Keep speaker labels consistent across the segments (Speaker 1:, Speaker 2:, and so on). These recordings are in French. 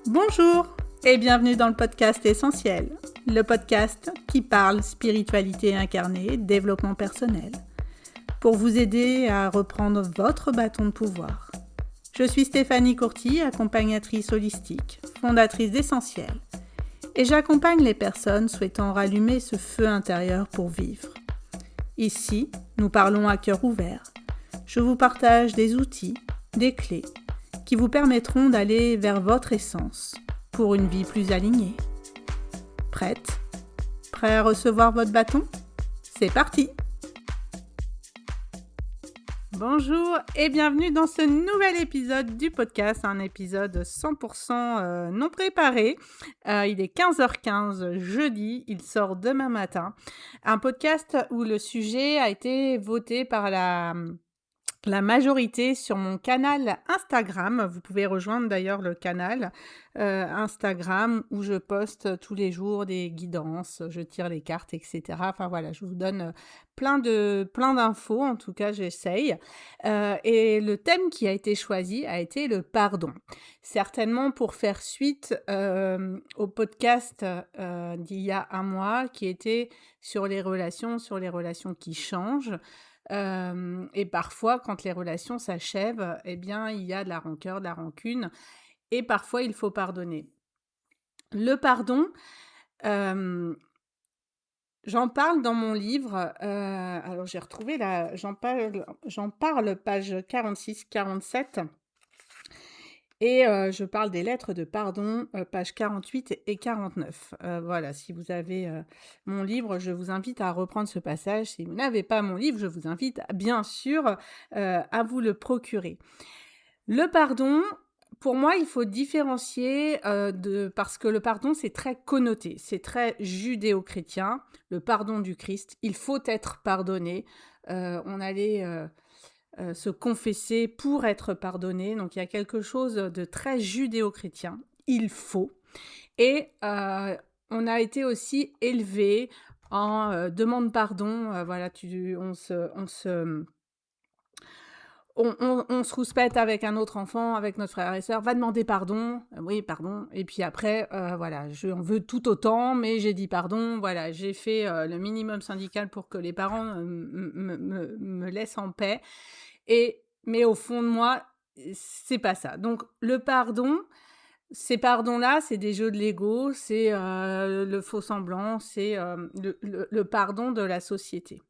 Speaker 1: Bonjour et bienvenue dans le podcast Essentiel, le podcast qui parle spiritualité incarnée, développement personnel, pour vous aider à reprendre votre bâton de pouvoir. Je suis Stéphanie Courty, accompagnatrice holistique, fondatrice d'Essentiel, et j'accompagne les personnes souhaitant rallumer ce feu intérieur pour vivre. Ici, nous parlons à cœur ouvert. Je vous partage des outils, des clés, qui vous permettront d'aller vers votre essence pour une vie plus alignée. Prête ? Prêt à recevoir votre bâton ? C'est parti ! Bonjour et bienvenue dans ce nouvel épisode du podcast, un épisode 100% non préparé. Il est 15h15 jeudi, il sort demain matin. Un podcast où le sujet a été voté par la majorité sur mon canal Instagram. Vous pouvez rejoindre d'ailleurs le canal Instagram où je poste tous les jours des guidances, je tire les cartes, etc. Enfin voilà, je vous donne plein d'infos, en tout cas j'essaye. Et le thème qui a été choisi a été le pardon. Certainement pour faire suite au podcast d'il y a un mois qui était sur les relations qui changent. Et parfois, quand les relations s'achèvent, eh bien, il y a de la rancœur, de la rancune, et parfois, il faut pardonner. Le pardon, j'en parle dans mon livre, alors j'ai retrouvé j'en parle page 46-47, et je parle des lettres de pardon, pages 48 et 49. Voilà, si vous avez mon livre, je vous invite à reprendre ce passage. Si vous n'avez pas mon livre, je vous invite bien sûr à vous le procurer. Le pardon, pour moi, il faut différencier parce que le pardon, c'est très connoté, c'est très judéo-chrétien, le pardon du Christ. Il faut être pardonné. On allait se confesser pour être pardonné. Donc, il y a quelque chose de très judéo-chrétien. Il faut. Et on a été aussi élevé en demande pardon. Voilà, on se rouspète avec un autre enfant, avec notre frère et sœur, va demander pardon, oui, pardon, et puis après, voilà, j'en veux tout autant, mais j'ai dit pardon, voilà, j'ai fait le minimum syndical pour que les parents me laissent en paix, mais au fond de moi, c'est pas ça. Donc, le pardon, ces pardons-là, c'est des jeux de l'ego, c'est le faux semblant, c'est le pardon de la société.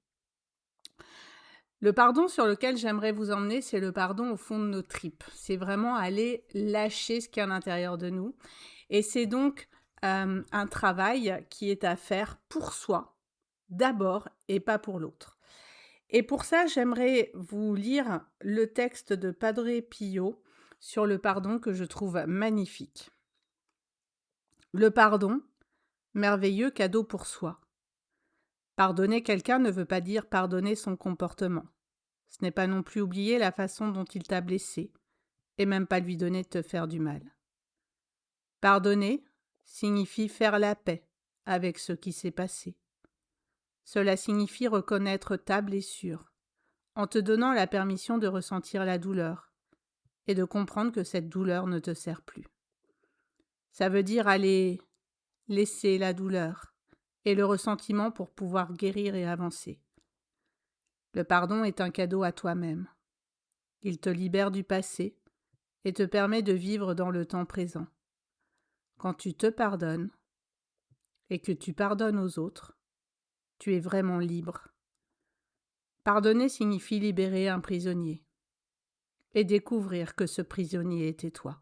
Speaker 1: Le pardon sur lequel j'aimerais vous emmener, c'est le pardon au fond de nos tripes. C'est vraiment aller lâcher ce qu'il y a à l'intérieur de nous. Et c'est donc un travail qui est à faire pour soi, d'abord, et pas pour l'autre. Et pour ça, j'aimerais vous lire le texte de Padre Pio sur le pardon que je trouve magnifique. Le pardon, merveilleux cadeau pour soi. Pardonner quelqu'un ne veut pas dire pardonner son comportement. Ce n'est pas non plus oublier la façon dont il t'a blessé, et même pas lui donner de te faire du mal. Pardonner signifie faire la paix avec ce qui s'est passé. Cela signifie reconnaître ta blessure, en te donnant la permission de ressentir la douleur, et de comprendre que cette douleur ne te sert plus. Ça veut dire aller laisser la douleur et le ressentiment pour pouvoir guérir et avancer. Le pardon est un cadeau à toi-même. Il te libère du passé et te permet de vivre dans le temps présent. Quand tu te pardonnes et que tu pardonnes aux autres, tu es vraiment libre. Pardonner signifie libérer un prisonnier et découvrir que ce prisonnier était toi.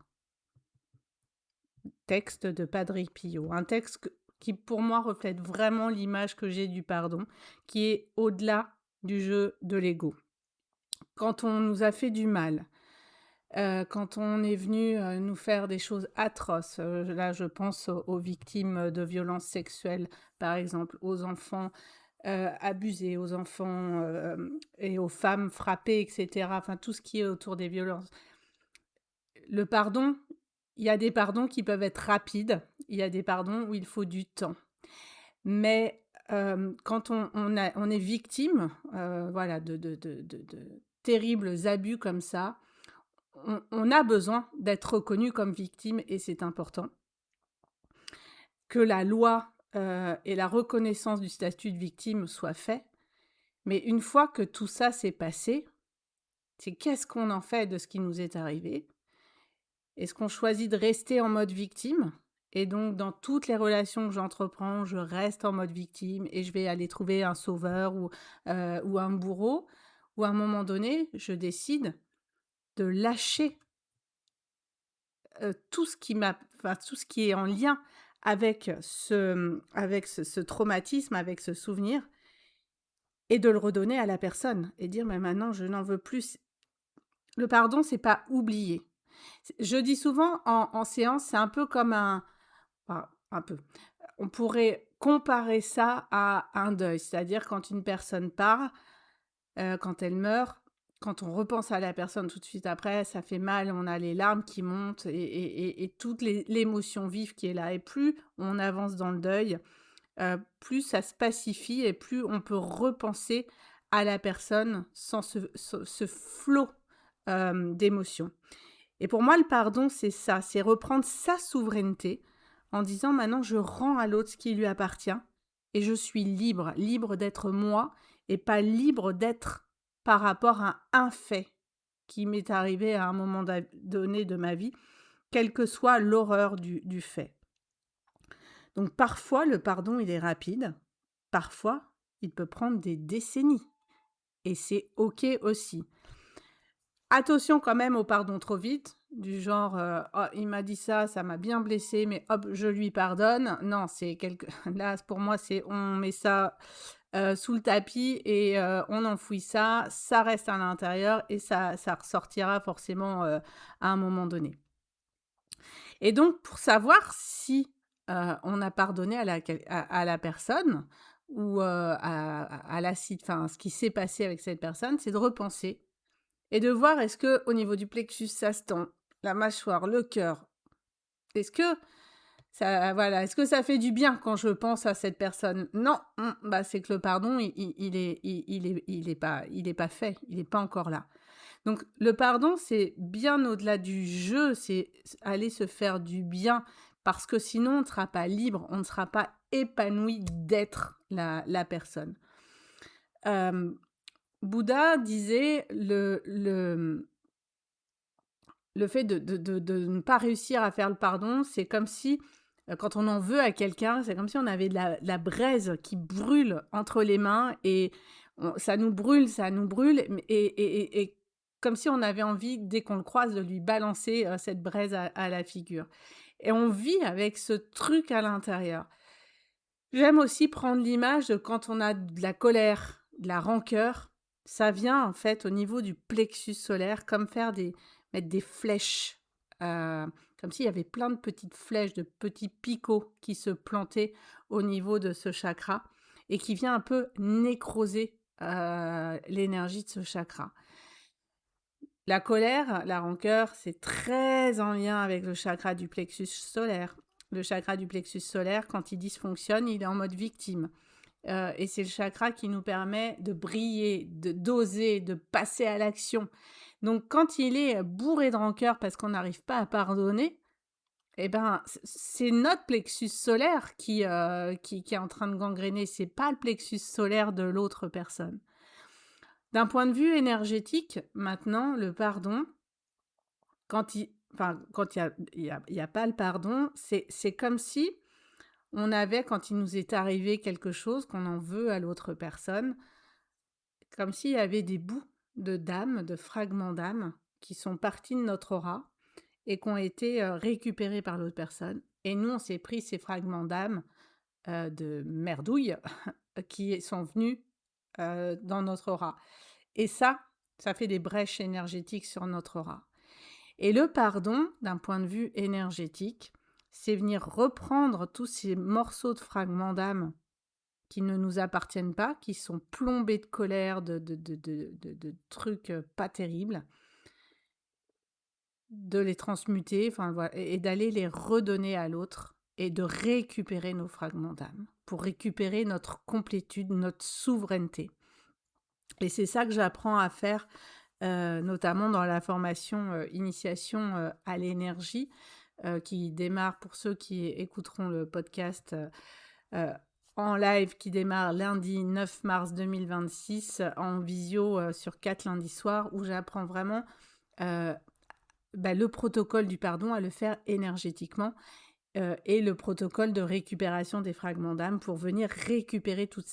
Speaker 1: Texte de Padre Pio, un texte qui pour moi reflète vraiment l'image que j'ai du pardon, qui est au-delà du jeu de l'ego. Quand on nous a fait du mal, quand on est venu nous faire des choses atroces, là je pense aux victimes de violences sexuelles, par exemple, aux enfants abusés, aux enfants et aux femmes frappées, etc. Enfin, tout ce qui est autour des violences. Le pardon, il y a des pardons qui peuvent être rapides, il y a des pardons où il faut du temps. Mais quand on est victime voilà, de terribles abus comme ça, on a besoin d'être reconnu comme victime et c'est important. Que la loi, et la reconnaissance du statut de victime soient faits. Mais une fois que tout ça s'est passé, c'est qu'est-ce qu'on en fait de ce qui nous est arrivé? Est-ce qu'on choisit de rester en mode victime? Et donc dans toutes les relations que j'entreprends, je reste en mode victime et je vais aller trouver un sauveur ou un bourreau? Ou à un moment donné, je décide de lâcher, tout ce qui m'a enfin tout ce qui est en lien avec ce traumatisme, avec ce souvenir et de le redonner à la personne et dire: «Mais maintenant je n'en veux plus». Le pardon, c'est pas oublier. Je dis souvent en séance, c'est un peu comme enfin, un peu, on pourrait comparer ça à un deuil. C'est-à-dire quand une personne part, quand elle meurt, quand on repense à la personne tout de suite après, ça fait mal, on a les larmes qui montent et toute l'émotion vive qui est là et plus on avance dans le deuil, plus ça se pacifie et plus on peut repenser à la personne sans ce flot, d'émotions. Et pour moi, le pardon, c'est ça, c'est reprendre sa souveraineté en disant: «Maintenant, je rends à l'autre ce qui lui appartient et je suis libre, libre d'être moi et pas libre d'être par rapport à un fait qui m'est arrivé à un moment donné de ma vie, quelle que soit l'horreur du fait». Donc parfois, le pardon, il est rapide, parfois, il peut prendre des décennies et c'est OK aussi. Attention quand même au pardon trop vite, du genre, «Oh, il m'a dit ça, ça m'a bien blessé, mais hop, je lui pardonne». Non, c'est quelque là, pour moi, c'est on met ça, sous le tapis et on enfouit ça, ça reste à l'intérieur et ça ressortira forcément, à un moment donné. Et donc pour savoir si, on a pardonné à la personne ou, à la enfin, ce qui s'est passé avec cette personne, c'est de repenser et de voir est-ce que au niveau du plexus ça se tend, la mâchoire, le cœur, est-ce que ça voilà, est-ce que ça fait du bien quand je pense à cette personne? Non, bah, c'est que le pardon il est pas fait, il est pas encore là. Donc le pardon, c'est bien au-delà du jeu, c'est aller se faire du bien parce que sinon on ne sera pas libre, on ne sera pas épanoui d'être la personne. Hem, Bouddha disait le fait de ne pas réussir à faire le pardon, c'est comme si, quand on en veut à quelqu'un, c'est comme si on avait de la braise qui brûle entre les mains et ça nous brûle, et comme si on avait envie, dès qu'on le croise, de lui balancer, cette braise à la figure et on vit avec ce truc à l'intérieur. J'aime aussi prendre l'image de quand on a de la colère, de la rancœur, ça vient en fait au niveau du plexus solaire, comme mettre des flèches, comme s'il y avait plein de petites flèches, de petits picots qui se plantaient au niveau de ce chakra et qui vient un peu nécroser, l'énergie de ce chakra. La colère, la rancœur, c'est très en lien avec le chakra du plexus solaire. Le chakra du plexus solaire, quand il dysfonctionne, il est en mode victime. Et c'est le chakra qui nous permet de briller, d'oser, de passer à l'action. Donc quand il est bourré de rancœur parce qu'on n'arrive pas à pardonner, eh ben, c'est notre plexus solaire qui est en train de gangréner, c'est pas le plexus solaire de l'autre personne. D'un point de vue énergétique, maintenant, le pardon, quand il y a pas le pardon, c'est comme si on avait, quand il nous est arrivé quelque chose, qu'on en veut à l'autre personne, comme s'il y avait des bouts de d'âme, de fragments d'âme qui sont partis de notre aura et qui ont été, récupérés par l'autre personne et nous, on s'est pris ces fragments d'âme, de merdouille qui sont venus, dans notre aura et ça fait des brèches énergétiques sur notre aura. Et le pardon, d'un point de vue énergétique, c'est venir reprendre tous ces morceaux de fragments d'âme qui ne nous appartiennent pas, qui sont plombés de colère, de trucs pas terribles, de les transmuter, enfin voilà, et d'aller les redonner à l'autre et de récupérer nos fragments d'âme pour récupérer notre complétude, notre souveraineté. Et c'est ça que j'apprends à faire notamment dans la formation, initiation, à l'énergie, qui démarre pour ceux qui écouteront le podcast, heu, en live, qui démarre lundi 9 mars 2026 en visio, sur 4 lundis soirs où j'apprends vraiment, heu, le protocole du pardon à le faire énergétiquement, et le protocole de récupération des fragments d'âme pour venir récupérer toutes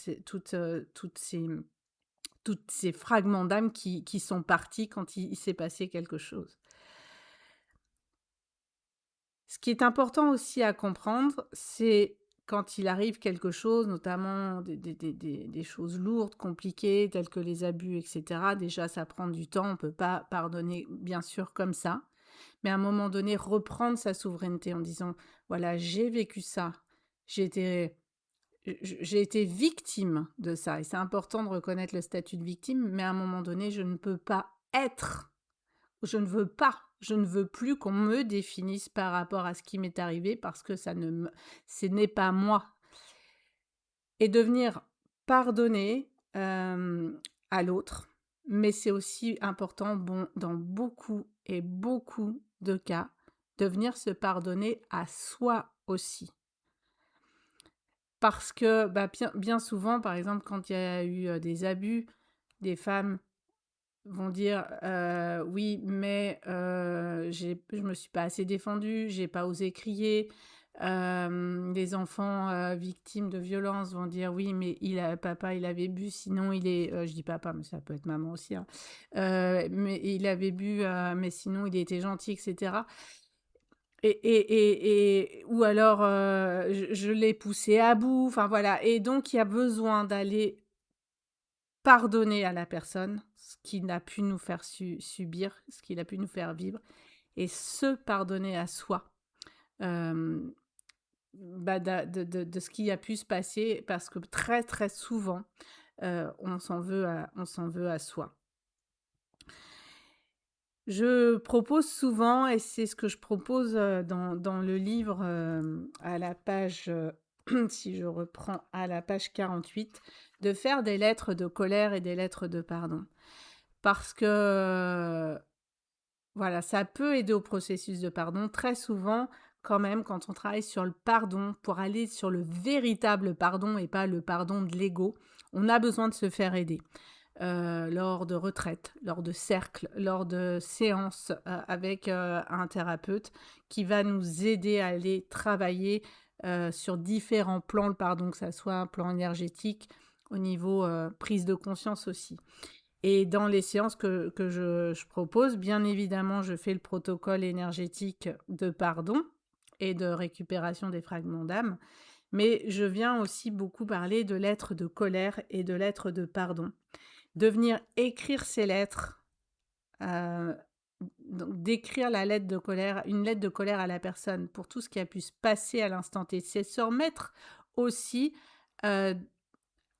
Speaker 1: ces fragments d'âme qui sont partis quand il s'est passé quelque chose. Ce qui est important aussi à comprendre, c'est quand il arrive quelque chose, notamment des choses lourdes, compliquées, telles que les abus et cetera. Déjà, ça prend du temps, on ne peut pas pardonner, bien sûr, comme ça. Mais à un moment donné, reprendre sa souveraineté en disant: «Voilà, j'ai vécu ça, j'ai été j'ai été victime de ça» et c'est important de reconnaître le statut de victime, mais à un moment donné, je ne peux pas être, je ne veux plus qu'on me définisse par rapport à ce qui m'est arrivé parce que ce n'est pas moi. Et de venir pardonner, à l'autre, mais c'est aussi important, bon, dans beaucoup et beaucoup de cas, de venir se pardonner à soi aussi. Parce que, bien souvent, par exemple, quand il y a eu, des abus, des femmes vont dire, «Oui, mais je me suis pas assez défendue, j'ai pas osé crier». Les enfants, victimes de violences vont dire: «Oui, mais papa, il avait bu, sinon il est» je dis papa, mais ça peut être maman aussi, hein. «Mais il avait bu, mais sinon il était gentil» et cetera. Ou alors, «Je l'ai poussé à bout», enfin voilà, et donc il y a besoin d'aller pardonner à la personne ce qu'il a pu nous faire subir, ce qu'il a pu nous faire vivre, et se pardonner à soi, hem, de ce qui a pu se passer parce que très, très souvent, on s'en veut à soi. Je propose souvent, et c'est ce que je propose, dans le livre, à la page, si je reprends à la page 48, de faire des lettres de colère et des lettres de pardon. Parce que, voilà, ça peut aider au processus de pardon. Très souvent, quand même, quand on travaille sur le pardon, pour aller sur le véritable pardon et pas le pardon de l'ego, on a besoin de se faire aider. Lors de retraites, lors de cercles, lors de séances, avec, un thérapeute qui va nous aider à aller travailler, sur différents plans le pardon, que ça soit un plan énergétique, au niveau, prise de conscience aussi. Et dans les séances que je propose, bien évidemment, je fais le protocole énergétique de pardon et de récupération des fragments d'âme, mais je viens aussi beaucoup parler de lettres de colère et de lettres de pardon. De venir écrire ces lettres, heu, donc d'écrire la lettre de colère une lettre de colère à la personne pour tout ce qui a pu se passer à l'instant T. C'est se remettre aussi, heu,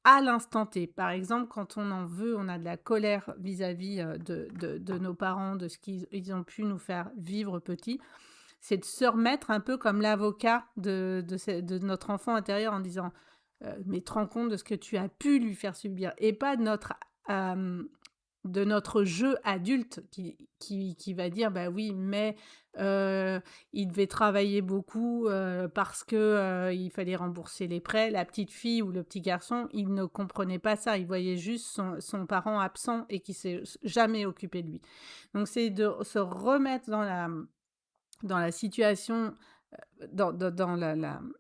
Speaker 1: à l'instant T. Par exemple, quand on en veut, on a de la colère vis-à-vis, de nos parents, de ce qu'ils ont pu nous faire vivre petits, c'est de se remettre un peu comme l'avocat de notre enfant intérieur en disant, «Mais tu te rends compte de ce que tu as pu lui faire subir?» et pas hem, de notre jeu adulte qui va dire: «Bah oui, mais heu, il devait travailler beaucoup, parce que, il fallait rembourser les prêts». La petite fille ou le petit garçon, il ne comprenait pas ça. Il voyait juste son parent absent et qui s'est jamais occupé de lui. Donc c'est de se remettre dans la situation, dans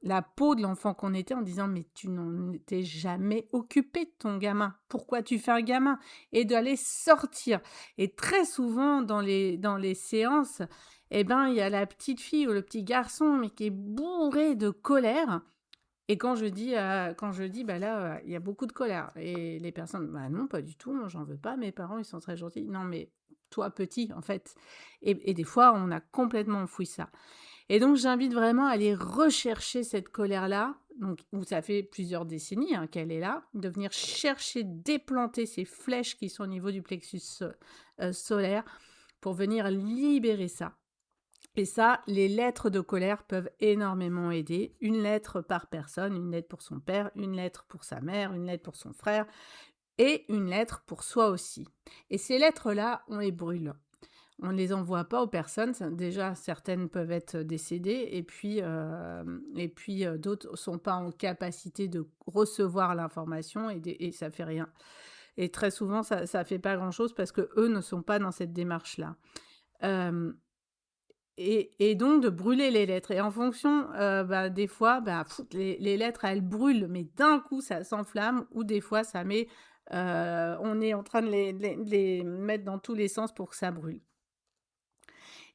Speaker 1: la peau de l'enfant qu'on était en disant: «Mais tu n'en étais jamais occupé de ton gamin. Pourquoi tu fais un gamin?» et d'aller sortir. Et très souvent dans les séances, et ben, il y a la petite fille ou le petit garçon, mais qui est bourré de colère, et quand je dis: «Bah, là, il y a beaucoup de colère», et les personnes: «Bah, non, pas du tout, moi j'en veux pas, mes parents ils sont très gentils». Non, mais toi petit, en fait, et des fois on a complètement enfoui ça. Et donc j'invite vraiment à aller rechercher cette colère-là, donc où ça fait plusieurs décennies, hein, qu'elle est là, de venir chercher, déplanter ces flèches qui sont au niveau du plexus, solaire, pour venir libérer ça. Et ça, les lettres de colère peuvent énormément aider. Une lettre par personne, une lettre pour son père, une lettre pour sa mère, une lettre pour son frère, et une lettre pour soi aussi. Et ces lettres-là, on les brûle. On ne les envoie pas aux personnes. Déjà, certaines peuvent être décédées et puis, d'autres sont pas en capacité de recevoir l'information et ça fait rien. Et très souvent, ça fait pas grand-chose parce que eux ne sont pas dans cette démarche-là. Hem et donc de brûler les lettres et en fonction, des fois, les lettres, elles brûlent, mais d'un coup, ça s'enflamme ou des fois, ça met, on est en train de les mettre dans tous les sens pour que ça brûle.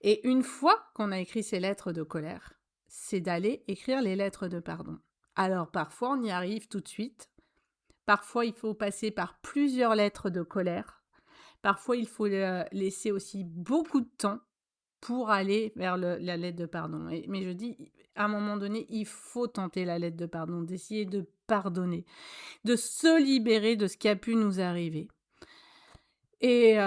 Speaker 1: Et une fois qu'on a écrit ces lettres de colère, c'est d'aller écrire les lettres de pardon. Alors parfois, on y arrive tout de suite. Parfois, il faut passer par plusieurs lettres de colère. Parfois, il faut, laisser aussi beaucoup de temps pour aller vers la lettre de pardon. Mais je dis, à un moment donné, il faut tenter la lettre de pardon, d'essayer de pardonner, de se libérer de ce qui a pu nous arriver. Et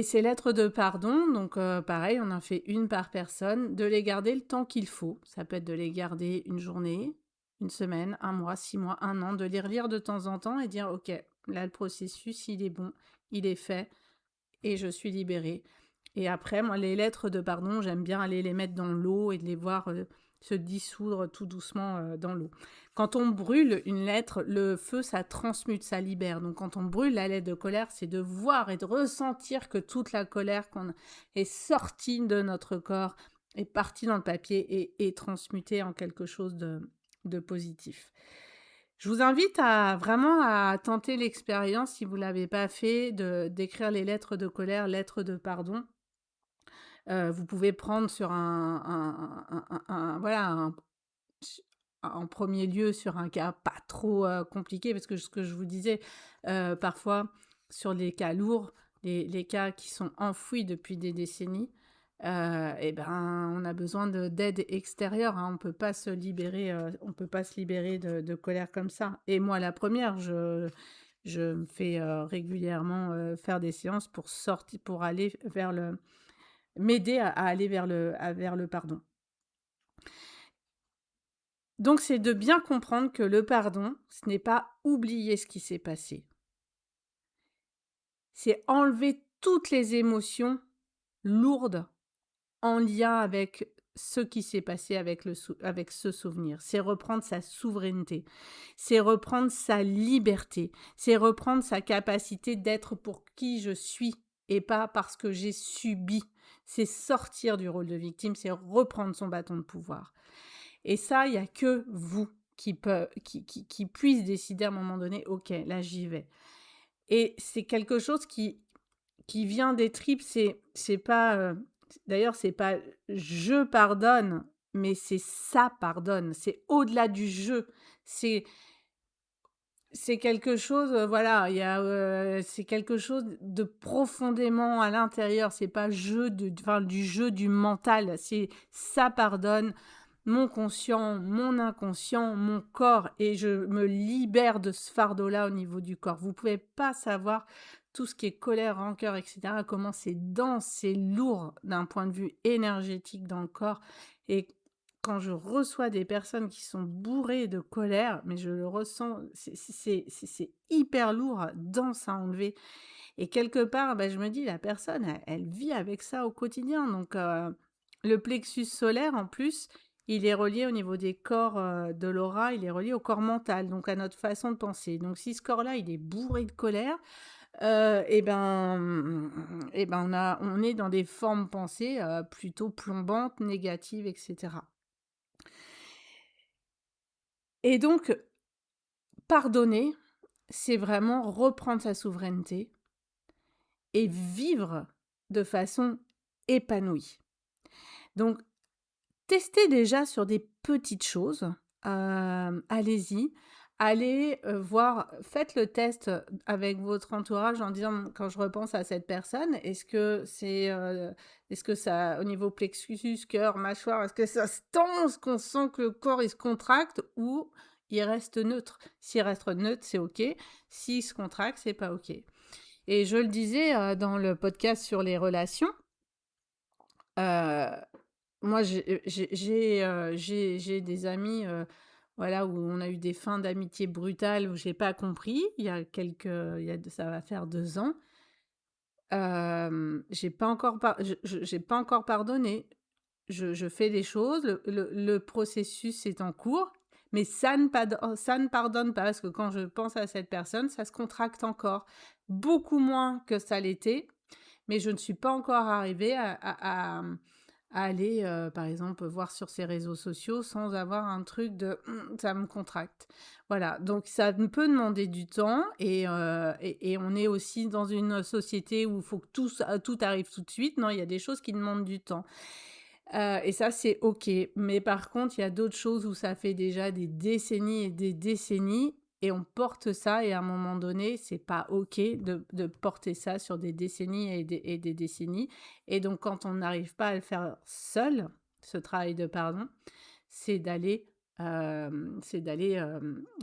Speaker 1: ces lettres de pardon, donc pareil, on en fait une par personne, de les garder le temps qu'il faut. Ça peut être de les garder une journée, une semaine, un mois, 6 mois, un an, de les relire de temps en temps et dire: «OK, là le processus il est bon, il est fait et je suis libérée». Et après, moi, les lettres de pardon, j'aime bien aller les mettre dans l'eau et de les voir, se dissoudre tout doucement, dans l'eau. Quand on brûle une lettre, le feu, ça transmute, ça libère. Donc quand on brûle la lettre de colère, c'est de voir et de ressentir que toute la colère qu'on est sortie de notre corps, est partie dans le papier et est transmutée en quelque chose de positif. Je vous invite à vraiment à tenter l'expérience, si vous ne l'avez pas fait, d'écrire les lettres de colère, lettres de pardon. Vous pouvez prendre sur voilà, en premier lieu sur un cas pas trop, compliqué parce que ce que je vous disais, parfois sur les cas lourds, les cas qui sont enfouis depuis des décennies, on a besoin d'aide extérieure, hein. On peut pas se libérer de colère comme ça et moi la première, je me fais, régulièrement, faire des séances pour aller vers m'aider à aller vers le pardon. Donc c'est de bien comprendre que le pardon, ce n'est pas oublier ce qui s'est passé. C'est enlever toutes les émotions lourdes en lien avec ce qui s'est passé avec ce souvenir. C'est reprendre sa souveraineté, c'est reprendre sa liberté, c'est reprendre sa capacité d'être pour qui je suis et pas parce que j'ai subi. C'est sortir du rôle de victime, c'est reprendre son bâton de pouvoir. Et ça, il y a que vous qui puisse décider à un moment donné: «OK, là, j'y vais». Et c'est quelque chose qui vient des tripes, c'est pas, d'ailleurs, c'est pas «je pardonne», mais c'est «ça pardonne». C'est au-delà du «je». C'est c'est quelque chose, voilà, c'est quelque chose de profondément à l'intérieur. C'est pas du jeu du mental, c'est «ça pardonne». Mon conscient, mon inconscient, mon corps et je me libère de ce fardeau-là au niveau du corps. Vous pouvez pas savoir tout ce qui est colère, rancœur et cetera, comment c'est dense, c'est lourd d'un point de vue énergétique dans le corps et quand je reçois des personnes qui sont bourrées de colère, mais je le ressens, c'est hyper lourd, dense à enlever et quelque part, je me dis: «La personne, elle vit avec ça au quotidien», donc le plexus solaire en plus, il est relié au niveau des corps, de l'aura, il est relié au corps mental, donc à notre façon de penser. Donc si ce corps-là, il est bourré de colère, on est dans des formes pensées, plutôt plombantes, négatives et cetera. Et donc pardonner, c'est vraiment reprendre sa souveraineté et vivre de façon épanouie. Donc testez déjà sur des petites choses, allez-y, allez, voir faites le test, avec votre entourage en disant: «Quand je repense à cette personne, est-ce que ça au niveau plexus, cœur, mâchoire, est-ce que ça se tend? Est-ce qu'on sent que le corps il se contracte ou il reste neutre?» S'il reste neutre, c'est OK. S'il se contracte, c'est pas OK. Et je le disais, dans le podcast sur les relations, heu moi, j'ai des amis, voilà, où on a eu des fins d'amitié brutales où j'ai pas compris, ça va faire 2 ans. J'ai pas encore j'ai pas encore pardonné. Je fais des choses, le processus est en cours, mais ça ne pardonne pas parce que quand je pense à cette personne, ça se contracte encore. Beaucoup moins que ça l'était, mais je ne suis pas encore arrivée à aller, par exemple, voir sur ses réseaux sociaux sans avoir un truc de ça me contracte. Voilà, donc ça peut demander du temps et on est aussi dans une société où il faut que tout arrive tout de suite. Non, il y a des choses qui demandent du temps. Et ça, c'est OK. Mais par contre, il y a d'autres choses où ça fait déjà des décennies et des décennies et on porte ça et à un moment donné, c'est pas OK de porter ça sur des décennies et des décennies. Et donc quand on n'arrive pas à le faire seul, ce travail de pardon, c'est d'aller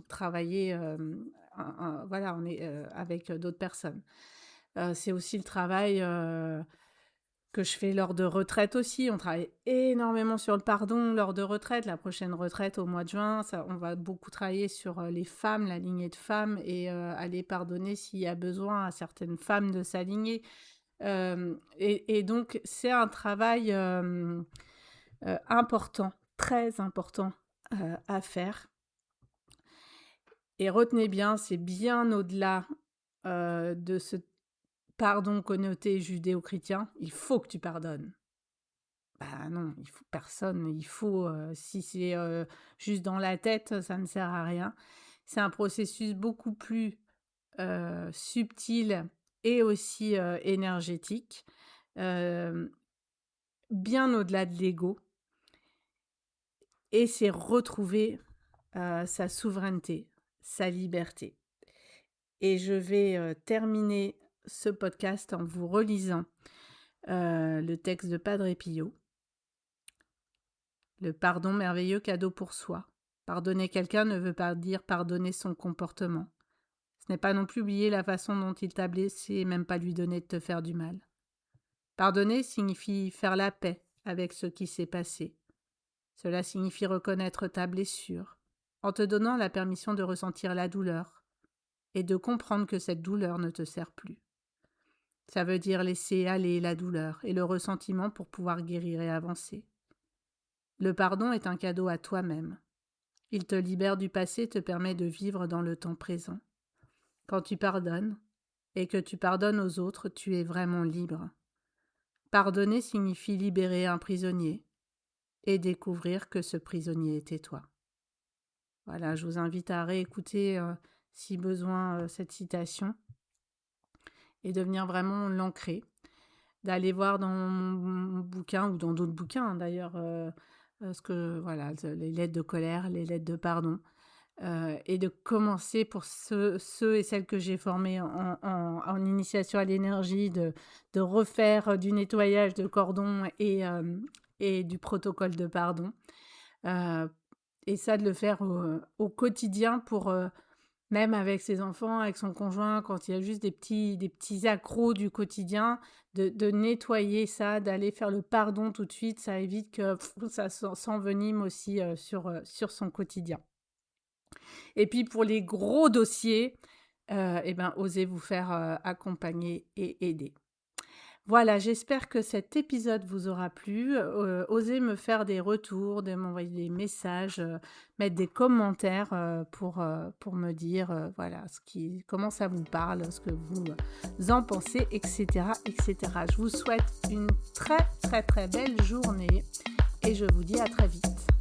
Speaker 1: travailler, voilà, on est, avec, d'autres personnes. C'est aussi le travail, que je fais lors de retraites aussi. On travaille énormément sur le pardon lors de retraite. La prochaine retraite au mois de juin, ça, on va beaucoup travailler sur les femmes, la lignée de femmes, et aller pardonner s'il y a besoin à certaines femmes de s'aligner. Et donc, c'est un travail important, très important à faire. Et retenez bien, c'est bien au-delà de ce pardon connoté judéo-chrétien. Il faut que tu pardonnes. Bah non, il faut personne, si c'est, juste dans la tête, ça ne sert à rien. C'est un processus beaucoup plus, subtil et aussi, énergétique, hem, bien au-delà de l'ego et c'est retrouver, sa souveraineté, sa liberté et je vais, terminer ce podcast en vous relisant, le texte de Padre Pio. Le pardon merveilleux cadeau pour soi. Pardonner quelqu'un ne veut pas dire pardonner son comportement. Ce n'est pas non plus oublier la façon dont il t'a blessé et même pas lui donner de te faire du mal. Pardonner signifie faire la paix avec ce qui s'est passé. Cela signifie reconnaître ta blessure, en te donnant la permission de ressentir la douleur et de comprendre que cette douleur ne te sert plus. Ça veut dire laisser aller la douleur et le ressentiment pour pouvoir guérir et avancer. Le pardon est un cadeau à toi-même. Il te libère du passé et te permet de vivre dans le temps présent. Quand tu pardonnes, et que tu pardonnes aux autres, tu es vraiment libre. Pardonner signifie libérer un prisonnier et découvrir que ce prisonnier était toi. Voilà, je vous invite à réécouter, si besoin, cette citation et de venir vraiment l'ancrer. D'aller voir dans mon bouquin ou dans d'autres bouquins, d'ailleurs, voilà, les lettres de colère, les lettres de pardon, et de commencer pour ceux et celles que j'ai formés en initiation à l'énergie, de refaire du nettoyage de cordon et du protocole de pardon. Et ça, de le faire au quotidien pour, même avec ses enfants, avec son conjoint, quand il y a juste des petits accros du quotidien, de nettoyer ça, d'aller faire le pardon tout de suite, ça évite que ça s'envenime aussi sur son quotidien. Et puis pour les gros dossiers, osez vous faire accompagner et aider. Voilà, j'espère que cet épisode vous aura plu. Osez me faire des retours, de m'envoyer des messages, mettre des commentaires pour me dire voilà, comment ça vous parle, ce que vous en pensez, etc., etc. Je vous souhaite une très, très, très belle journée et je vous dis à très vite.